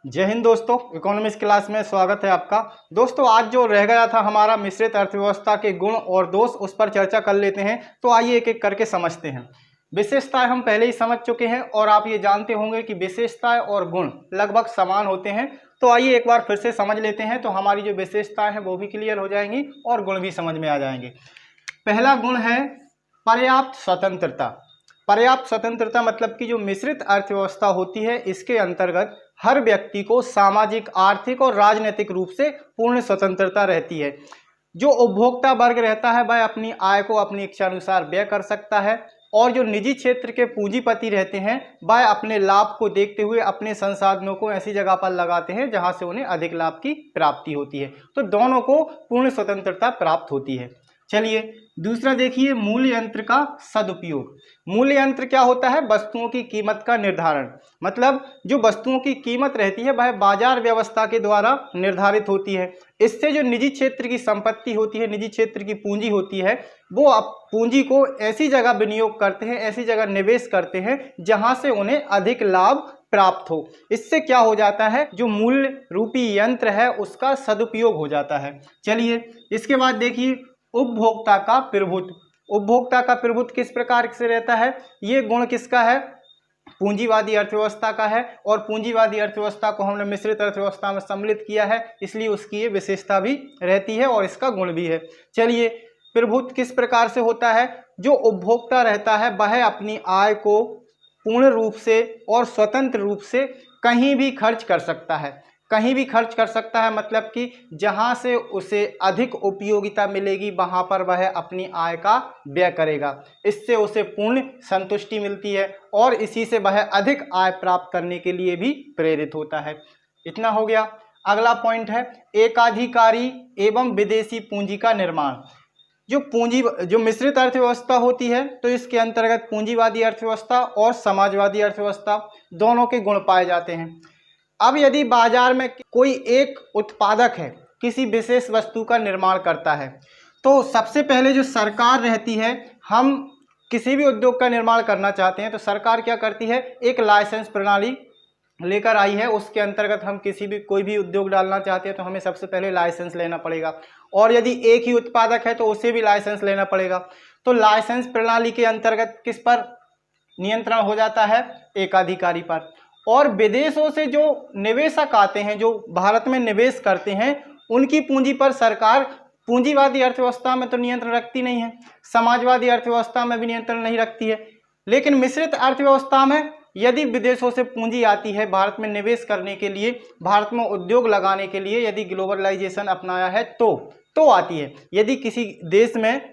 जय हिंद दोस्तों, economics class में स्वागत है आपका। दोस्तों आज जो रह गया था हमारा मिश्रित अर्थव्यवस्था के गुण और दोष, उस पर चर्चा कर लेते हैं। तो आइए एक एक करके समझते हैं। विशेषताएं हम पहले ही समझ चुके हैं और आप ये जानते होंगे कि विशेषताएं और गुण लगभग समान होते हैं। तो आइए एक बार फिर से समझ लेते हैं, तो हमारी जो विशेषताएं हैं वो भी क्लियर हो जाएंगी और गुण भी समझ में आ जाएंगे। पहला गुण है पर्याप्त स्वतंत्रता। पर्याप्त स्वतंत्रता मतलब कि जो मिश्रित अर्थव्यवस्था होती है, इसके अंतर्गत हर व्यक्ति को सामाजिक, आर्थिक और राजनीतिक रूप से पूर्ण स्वतंत्रता रहती है। जो उपभोक्ता वर्ग रहता है वह अपनी आय को अपनी इच्छा अनुसार व्यय कर सकता है, और जो निजी क्षेत्र के पूंजीपति रहते हैं वह अपने लाभ को देखते हुए अपने संसाधनों को ऐसी जगह पर लगाते हैं जहां से उन्हें अधिक लाभ की प्राप्ति होती है। तो दोनों को पूर्ण स्वतंत्रता प्राप्त होती है। चलिए दूसरा देखिए, मूल्य यंत्र का सदुपयोग। मूल्य यंत्र क्या होता है? वस्तुओं की कीमत का निर्धारण। मतलब जो वस्तुओं की कीमत रहती है वह बाजार व्यवस्था के द्वारा निर्धारित होती है। इससे जो निजी क्षेत्र की संपत्ति होती है, निजी क्षेत्र की पूंजी होती है, वो पूंजी को ऐसी जगह विनियोग करते हैं, ऐसी जगह निवेश करते हैं जहां से उन्हें अधिक लाभ प्राप्त हो। इससे क्या हो जाता है, जो मूल्य रूपी यंत्र है उसका सदुपयोग हो जाता है। चलिए इसके बाद देखिए, उपभोक्ता का प्रभुत्व। उपभोक्ता का प्रभुत्व किस प्रकार से रहता है? ये गुण किसका है? पूंजीवादी अर्थव्यवस्था का है, और पूंजीवादी अर्थव्यवस्था को हमने मिश्रित अर्थव्यवस्था में सम्मिलित किया है, इसलिए उसकी ये विशेषता भी रहती है और इसका गुण भी है। चलिए, प्रभुत्व किस प्रकार से होता है? जो उपभोक्ता रहता है वह अपनी आय को पूर्ण रूप से और स्वतंत्र रूप से कहीं भी खर्च कर सकता है। कहीं भी खर्च कर सकता है मतलब कि जहां से उसे अधिक उपयोगिता मिलेगी वहां पर वह अपनी आय का व्यय करेगा। इससे उसे पूर्ण संतुष्टि मिलती है और इसी से वह अधिक आय प्राप्त करने के लिए भी प्रेरित होता है। इतना हो गया। अगला पॉइंट है एकाधिकारी एवं विदेशी पूंजी का निर्माण। जो मिश्रित अर्थव्यवस्था होती है, तो इसके अंतर्गत पूंजीवादी अर्थव्यवस्था और समाजवादी अर्थव्यवस्था दोनों के गुण पाए जाते हैं। अब यदि बाजार में कोई एक उत्पादक है, किसी विशेष वस्तु का निर्माण करता है, तो सबसे पहले जो सरकार रहती है, हम किसी भी उद्योग का निर्माण करना चाहते हैं तो सरकार क्या करती है, एक लाइसेंस प्रणाली लेकर आई है। उसके अंतर्गत हम कोई भी उद्योग डालना चाहते हैं तो हमें सबसे पहले लाइसेंस लेना पड़ेगा, और यदि एक ही उत्पादक है तो उसे भी लाइसेंस लेना पड़ेगा। तो लाइसेंस प्रणाली के अंतर्गत किस पर नियंत्रण हो जाता है? एकाधिकारी पर। और विदेशों से जो निवेशक आते हैं, जो भारत में निवेश करते हैं, उनकी पूंजी पर सरकार पूंजीवादी अर्थव्यवस्था में तो नियंत्रण रखती नहीं है, समाजवादी अर्थव्यवस्था में भी नियंत्रण नहीं रखती है, लेकिन मिश्रित अर्थव्यवस्था में यदि विदेशों से पूंजी आती है भारत में निवेश करने के लिए, भारत में उद्योग लगाने के लिए, यदि ग्लोबलाइजेशन अपनाया है तो आती है। यदि किसी देश में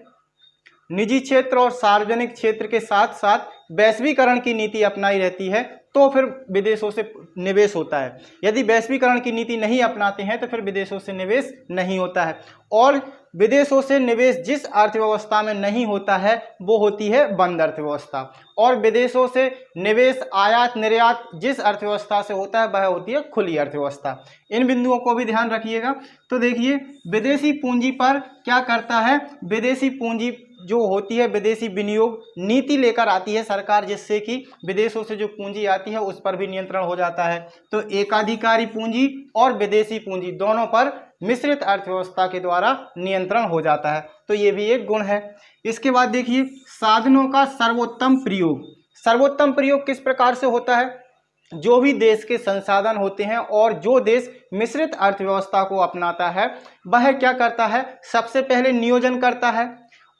निजी क्षेत्र और सार्वजनिक क्षेत्र के साथ साथ वैश्वीकरण की नीति अपनाई रहती है तो फिर विदेशों से निवेश होता है। यदि वैश्वीकरण की नीति नहीं अपनाते हैं तो फिर विदेशों से निवेश नहीं होता है। और विदेशों से निवेश जिस अर्थव्यवस्था में नहीं होता है वो होती है बंद अर्थव्यवस्था, और विदेशों से निवेश, आयात निर्यात जिस अर्थव्यवस्था से होता है वह होती है खुली अर्थव्यवस्था। इन बिंदुओं को भी ध्यान रखिएगा। तो देखिए, विदेशी पूंजी पर क्या करता है? विदेशी पूंजी जो होती है, विदेशी विनियोग नीति लेकर आती है सरकार, जिससे कि विदेशों से जो पूंजी आती है उस पर भी नियंत्रण हो जाता है। तो एकाधिकारी पूंजी और विदेशी पूंजी दोनों पर मिश्रित अर्थव्यवस्था के द्वारा नियंत्रण हो जाता है। तो ये भी एक गुण है। इसके बाद देखिए, साधनों का सर्वोत्तम प्रयोग। सर्वोत्तम प्रयोग किस प्रकार से होता है? जो भी देश के संसाधन होते हैं और जो देश मिश्रित अर्थव्यवस्था को अपनाता है वह क्या करता है? सबसे पहले नियोजन करता है,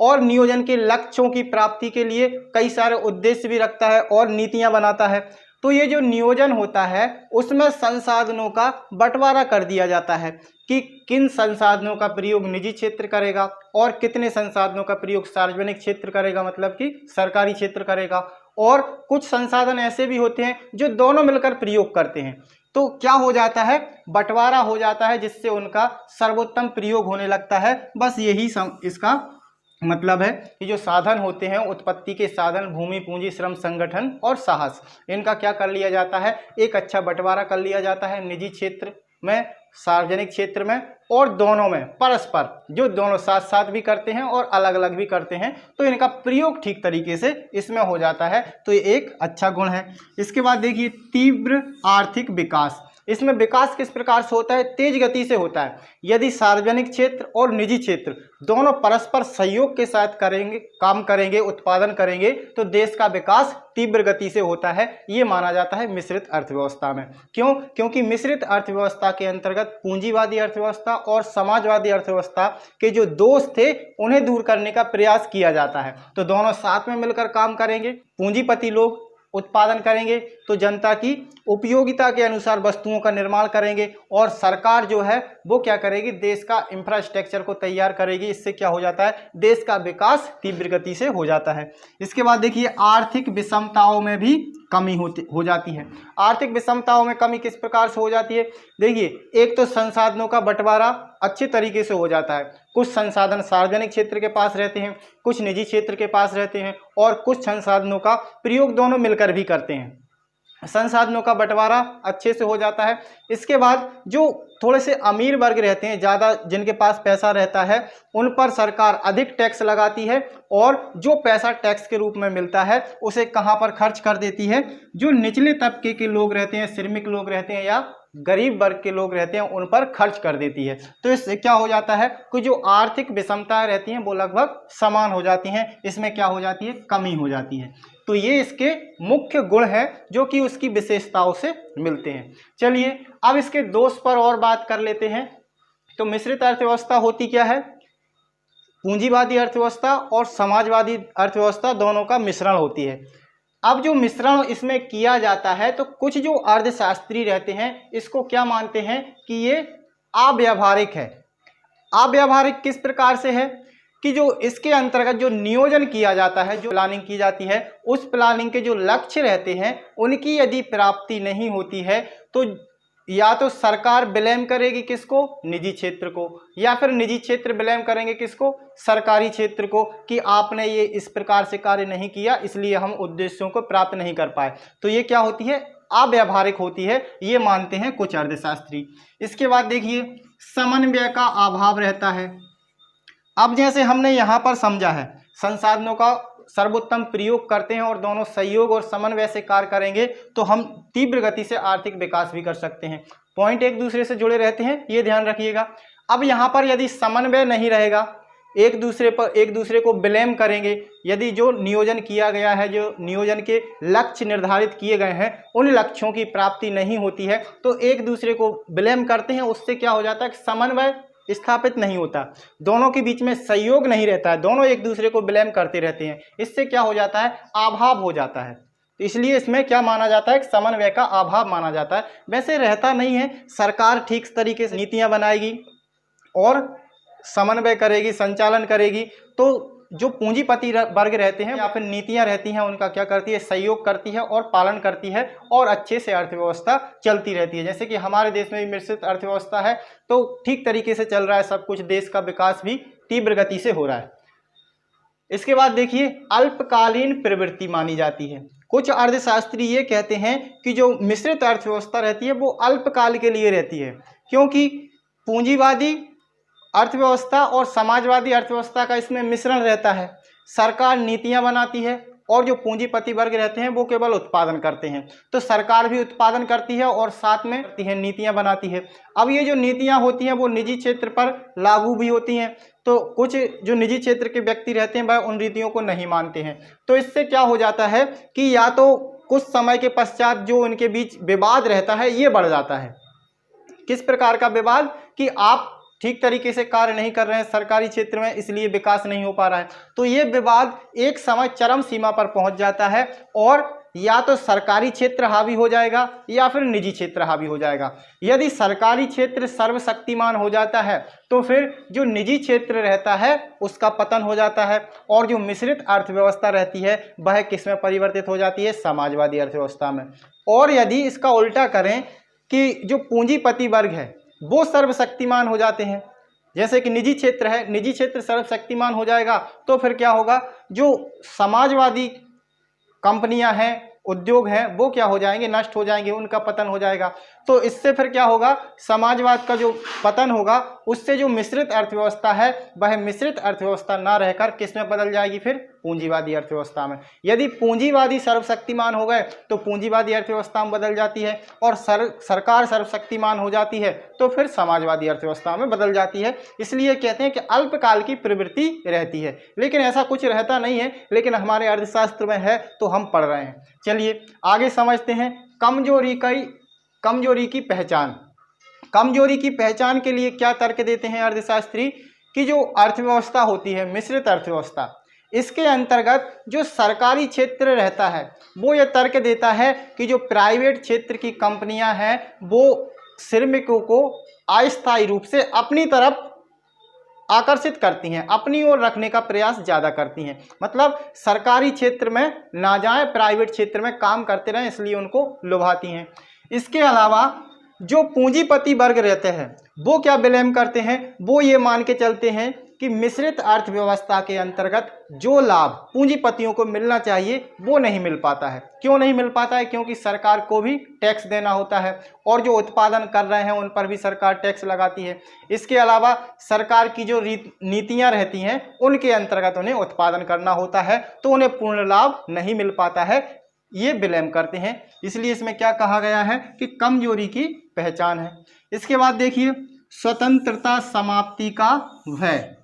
और नियोजन के लक्ष्यों की प्राप्ति के लिए कई सारे उद्देश्य भी रखता है और नीतियां बनाता है। तो ये जो नियोजन होता है उसमें संसाधनों का बंटवारा कर दिया जाता है कि किन संसाधनों का प्रयोग निजी क्षेत्र करेगा और कितने संसाधनों का प्रयोग सार्वजनिक क्षेत्र करेगा, मतलब कि सरकारी क्षेत्र करेगा। और कुछ संसाधन ऐसे भी होते हैं जो दोनों मिलकर प्रयोग करते हैं। तो क्या हो जाता है? बंटवारा हो जाता है, जिससे उनका सर्वोत्तम प्रयोग होने लगता है। बस यही इसका मतलब है कि जो साधन होते हैं, उत्पत्ति के साधन, भूमि, पूंजी, श्रम, संगठन और साहस, इनका क्या कर लिया जाता है? एक अच्छा बंटवारा कर लिया जाता है निजी क्षेत्र में, सार्वजनिक क्षेत्र में, और दोनों में परस्पर, जो दोनों साथ साथ भी करते हैं और अलग अलग भी करते हैं। तो इनका प्रयोग ठीक तरीके से इसमें हो जाता है। तो ये एक अच्छा गुण है। इसके बाद देखिए, तीव्र आर्थिक विकास। इसमें विकास किस प्रकार से होता है? तेज गति से होता है। यदि सार्वजनिक क्षेत्र और निजी क्षेत्र दोनों परस्पर सहयोग के साथ काम करेंगे, उत्पादन करेंगे, तो देश का विकास तीव्र गति से होता है। ये माना जाता है मिश्रित अर्थव्यवस्था में। क्यों? क्योंकि मिश्रित अर्थव्यवस्था के अंतर्गत पूंजीवादी अर्थव्यवस्था और समाजवादी अर्थव्यवस्था के जो दोष थे उन्हें दूर करने का प्रयास किया जाता है। तो दोनों साथ में मिलकर काम करेंगे। पूंजीपति लोग उत्पादन करेंगे तो जनता की उपयोगिता के अनुसार वस्तुओं का निर्माण करेंगे, और सरकार जो है वो क्या करेगी? देश का इंफ्रास्ट्रक्चर को तैयार करेगी। इससे क्या हो जाता है? देश का विकास तीव्र गति से हो जाता है। इसके बाद देखिए, आर्थिक विषमताओं में भी कमी हो जाती है। आर्थिक विषमताओं में कमी किस प्रकार से हो जाती है? देखिए, एक तो संसाधनों का बंटवारा अच्छे तरीके से हो जाता है। कुछ संसाधन सार्वजनिक क्षेत्र के पास रहते हैं, कुछ निजी क्षेत्र के पास रहते हैं, और कुछ संसाधनों का प्रयोग दोनों मिलकर भी करते हैं। संसाधनों का बंटवारा अच्छे से हो जाता है। इसके बाद जो थोड़े से अमीर वर्ग रहते हैं, ज़्यादा जिनके पास पैसा रहता है, उन पर सरकार अधिक टैक्स लगाती है, और जो पैसा टैक्स के रूप में मिलता है उसे कहाँ पर खर्च कर देती है? जो निचले तबके के लोग रहते हैं, श्रमिक लोग रहते हैं या गरीब वर्ग के लोग रहते हैं, उन पर खर्च कर देती है। तो इससे क्या हो जाता है कि जो आर्थिक विषमताएं रहती हैं वो लगभग समान हो जाती हैं। इसमें क्या हो जाती है? कमी हो जाती है। तो ये इसके मुख्य गुण हैं जो कि उसकी विशेषताओं से मिलते हैं। चलिए अब इसके दोष पर और बात कर लेते हैं। तो मिश्रित अर्थव्यवस्था होती क्या है? पूंजीवादी अर्थव्यवस्था और समाजवादी अर्थव्यवस्था दोनों का मिश्रण होती है। अब जो मिश्रण इसमें किया जाता है, तो कुछ जो अर्थशास्त्री रहते हैं इसको क्या मानते हैं कि ये अव्यावहारिक है। अव्यावहारिक किस प्रकार से है कि जो इसके अंतर्गत जो नियोजन किया जाता है, जो प्लानिंग की जाती है, उस प्लानिंग के जो लक्ष्य रहते हैं उनकी यदि प्राप्ति नहीं होती है तो या तो सरकार ब्लेम करेगी किसको? निजी क्षेत्र को, या फिर निजी क्षेत्र ब्लेम करेंगे किसको? सरकारी क्षेत्र को, कि आपने ये इस प्रकार से कार्य नहीं किया इसलिए हम उद्देश्यों को प्राप्त नहीं कर पाए। तो ये क्या होती है? अव्यावहारिक होती है, ये मानते हैं कुछ अर्थशास्त्री। इसके बाद देखिए, समन्वय का अभाव रहता है। अब जैसे हमने यहाँ पर समझा है, संसाधनों का सर्वोत्तम प्रयोग करते हैं और दोनों सहयोग और समन्वय से कार्य करेंगे तो हम तीव्र गति से आर्थिक विकास भी कर सकते हैं। पॉइंट एक दूसरे से जुड़े रहते हैं, ये ध्यान रखिएगा। अब यहाँ पर यदि समन्वय नहीं रहेगा, एक दूसरे को ब्लेम करेंगे, यदि जो नियोजन किया गया है, जो नियोजन के लक्ष्य निर्धारित किए गए हैं, उन लक्ष्यों की प्राप्ति नहीं होती है तो एक दूसरे को ब्लेम करते हैं। उससे क्या हो जाता है? समन्वय स्थापित नहीं होता, दोनों के बीच में सहयोग नहीं रहता है, दोनों एक दूसरे को ब्लेम करते रहते हैं। इससे क्या हो जाता है? अभाव हो जाता है। तो इसलिए इसमें क्या माना जाता है? समन्वय का अभाव माना जाता है। वैसे रहता नहीं है, सरकार ठीक तरीके से नीतियां बनाएगी और समन्वय करेगी, संचालन करेगी, तो जो पूंजीपति वर्ग रहते हैं या फिर नीतियां रहती हैं उनका क्या करती है? सहयोग करती है और पालन करती है, और अच्छे से अर्थव्यवस्था चलती रहती है। जैसे कि हमारे देश में भी मिश्रित अर्थव्यवस्था है तो ठीक तरीके से चल रहा है सब कुछ, देश का विकास भी तीव्र गति से हो रहा है। इसके बाद देखिए, अल्पकालीन प्रवृत्ति मानी जाती है। कुछ अर्थशास्त्री ये कहते हैं कि जो मिश्रित अर्थव्यवस्था रहती है वो अल्पकाल के लिए रहती है, क्योंकि पूंजीवादी अर्थव्यवस्था और समाजवादी अर्थव्यवस्था का इसमें मिश्रण रहता है। सरकार नीतियां बनाती है और जो पूंजीपति वर्ग रहते हैं वो केवल उत्पादन करते हैं। तो सरकार भी उत्पादन करती है और साथ में करती है, नीतियां बनाती है। अब ये जो नीतियां होती हैं वो निजी क्षेत्र पर लागू भी होती हैं, तो कुछ जो निजी क्षेत्र के व्यक्ति रहते हैं वह उन नीतियों को नहीं मानते हैं। तो इससे क्या हो जाता है कि या तो कुछ समय के पश्चात जो उनके बीच विवाद रहता है ये बढ़ जाता है। किस प्रकार का विवाद? कि आप ठीक तरीके से कार्य नहीं कर रहे हैं सरकारी क्षेत्र में, इसलिए विकास नहीं हो पा रहा है। तो ये विवाद एक समय चरम सीमा पर पहुंच जाता है और या तो सरकारी क्षेत्र हावी हो जाएगा या फिर निजी क्षेत्र हावी हो जाएगा। यदि सरकारी क्षेत्र सर्वशक्तिमान हो जाता है तो फिर जो निजी क्षेत्र रहता है उसका पतन हो जाता है, और जो मिश्रित अर्थव्यवस्था रहती है वह किसमें परिवर्तित हो जाती है? समाजवादी अर्थव्यवस्था में। और यदि इसका उल्टा करें कि जो पूंजीपति वर्ग है वो सर्वशक्तिमान हो जाते हैं, जैसे कि निजी क्षेत्र है, निजी क्षेत्र सर्वशक्तिमान हो जाएगा तो फिर क्या होगा? जो समाजवादी कंपनियां हैं, उद्योग हैं, वो क्या हो जाएंगे? नष्ट हो जाएंगे, उनका पतन हो जाएगा। तो इससे फिर क्या होगा, समाजवाद का जो पतन होगा उससे जो मिश्रित अर्थव्यवस्था है वह मिश्रित अर्थव्यवस्था ना रहकर किस में बदल जाएगी, फिर पूंजीवादी अर्थव्यवस्था में। यदि पूंजीवादी सर्वशक्तिमान हो गए तो पूंजीवादी अर्थव्यवस्था में बदल जाती है, और सरकार सर्वशक्तिमान हो जाती है तो फिर समाजवादी अर्थव्यवस्था में बदल जाती है। इसलिए कहते हैं कि अल्पकाल की प्रवृत्ति रहती है, लेकिन ऐसा कुछ रहता नहीं है, लेकिन हमारे अर्थशास्त्र में है तो हम पढ़ रहे हैं। चलिए आगे समझते हैं कमजोरी की पहचान। कमजोरी की पहचान के लिए क्या तर्क देते हैं अर्थशास्त्री, कि जो अर्थव्यवस्था होती है मिश्रित अर्थव्यवस्था, इसके अंतर्गत जो सरकारी क्षेत्र रहता है वो ये तर्क देता है कि जो प्राइवेट क्षेत्र की कंपनियां हैं वो श्रमिकों को अस्थायी रूप से अपनी तरफ आकर्षित करती हैं, अपनी ओर रखने का प्रयास ज़्यादा करती हैं। मतलब सरकारी क्षेत्र में ना जाए, प्राइवेट क्षेत्र में काम करते रहें, इसलिए उनको लुभाती हैं। इसके अलावा जो पूंजीपति वर्ग रहते हैं वो क्या ब्लेम करते हैं, वो ये मान के चलते हैं कि मिश्रित अर्थव्यवस्था के अंतर्गत जो लाभ पूंजीपतियों को मिलना चाहिए वो नहीं मिल पाता है। क्यों नहीं मिल पाता है, क्योंकि सरकार को भी टैक्स देना होता है और जो उत्पादन कर रहे हैं उन पर भी सरकार टैक्स लगाती है। इसके अलावा सरकार की जो नीतियां रहती हैं उनके अंतर्गत उन्हें उत्पादन करना होता है, तो उन्हें पूर्ण लाभ नहीं मिल पाता है, ये ब्लेम करते हैं। इसलिए इसमें क्या कहा गया है कि कमजोरी की पहचान है। इसके बाद देखिए स्वतंत्रता समाप्ति का भय।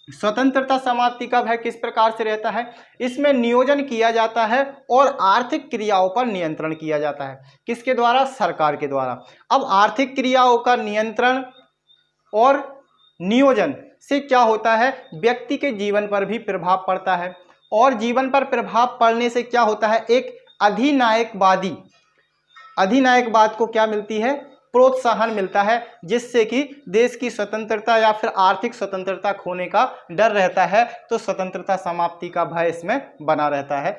स्वतंत्रता समाप्ति का भय किस प्रकार से रहता है, इसमें नियोजन किया जाता है और आर्थिक क्रियाओं पर नियंत्रण किया जाता है। किसके द्वारा, सरकार के द्वारा। अब आर्थिक क्रियाओं का नियंत्रण और नियोजन से क्या होता है, व्यक्ति के जीवन पर भी प्रभाव पड़ता है, और जीवन पर प्रभाव पड़ने से क्या होता है, एक अधिनायकवाद को क्या मिलती है, प्रोत्साहन मिलता है, जिससे कि देश की स्वतंत्रता या फिर आर्थिक स्वतंत्रता खोने का डर रहता है, तो स्वतंत्रता समाप्ति का भय इसमें बना रहता है।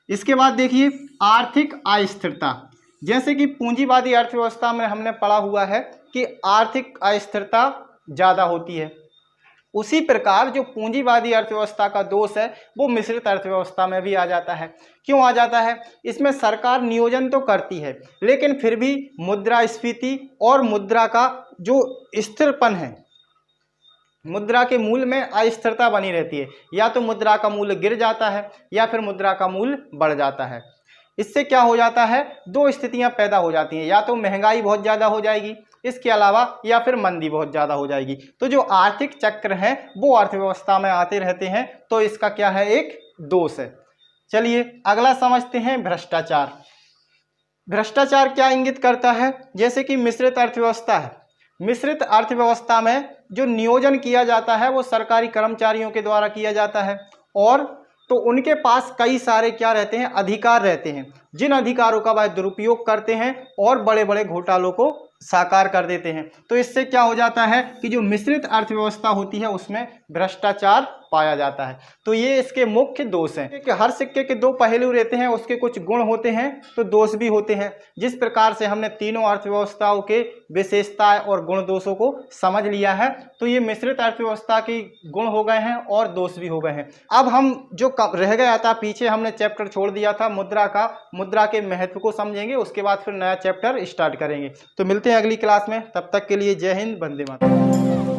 इसके बाद देखिए आर्थिक अस्थिरता। जैसे कि पूंजीवादी अर्थव्यवस्था में हमने पढ़ा हुआ है कि आर्थिक अस्थिरता ज़्यादा होती है, उसी प्रकार जो पूंजीवादी अर्थव्यवस्था का दोष है वो मिश्रित अर्थव्यवस्था में भी आ जाता है। क्यों आ जाता है, इसमें सरकार नियोजन तो करती है लेकिन फिर भी मुद्रास्फीति और मुद्रा का जो स्थिरपन है, मुद्रा के मूल्य में अस्थिरता बनी रहती है, या तो मुद्रा का मूल्य गिर जाता है या फिर मुद्रा का मूल्य बढ़ जाता है। इससे क्या हो जाता है, दो स्थितियां पैदा हो जाती हैं, या तो महंगाई बहुत ज़्यादा हो जाएगी, इसके अलावा या फिर मंदी बहुत ज़्यादा हो जाएगी। तो जो आर्थिक चक्र हैं वो अर्थव्यवस्था में आते रहते हैं, तो इसका क्या है, एक दोष है। चलिए अगला समझते हैं भ्रष्टाचार। भ्रष्टाचार क्या इंगित करता है, जैसे कि मिश्रित अर्थव्यवस्था है, मिश्रित अर्थव्यवस्था में जो नियोजन किया जाता है वो सरकारी कर्मचारियों के द्वारा किया जाता है, और तो उनके पास कई सारे क्या रहते हैं, अधिकार रहते हैं, जिन अधिकारों का वह दुरुपयोग करते हैं और बड़े बड़े घोटालों को साकार कर देते हैं। तो इससे क्या हो जाता है कि जो मिश्रित अर्थव्यवस्था होती है उसमें भ्रष्टाचार पाया जाता है। तो ये इसके मुख्य दोष हैं कि हर सिक्के के दो पहलू रहते हैं, उसके कुछ गुण होते हैं तो दोष भी होते हैं। जिस प्रकार से हमने तीनों अर्थव्यवस्थाओं के विशेषताएं और गुण दोषों को समझ लिया है, तो ये मिश्रित अर्थव्यवस्था के गुण हो गए हैं और दोष भी हो गए हैं। अब हम जो रह गया था पीछे, हमने चैप्टर छोड़ दिया था मुद्रा के महत्व को समझेंगे, उसके बाद फिर नया चैप्टर स्टार्ट करेंगे। तो मिलते हैं अगली क्लास में, तब तक के लिए जय हिंद, वंदे मातरम।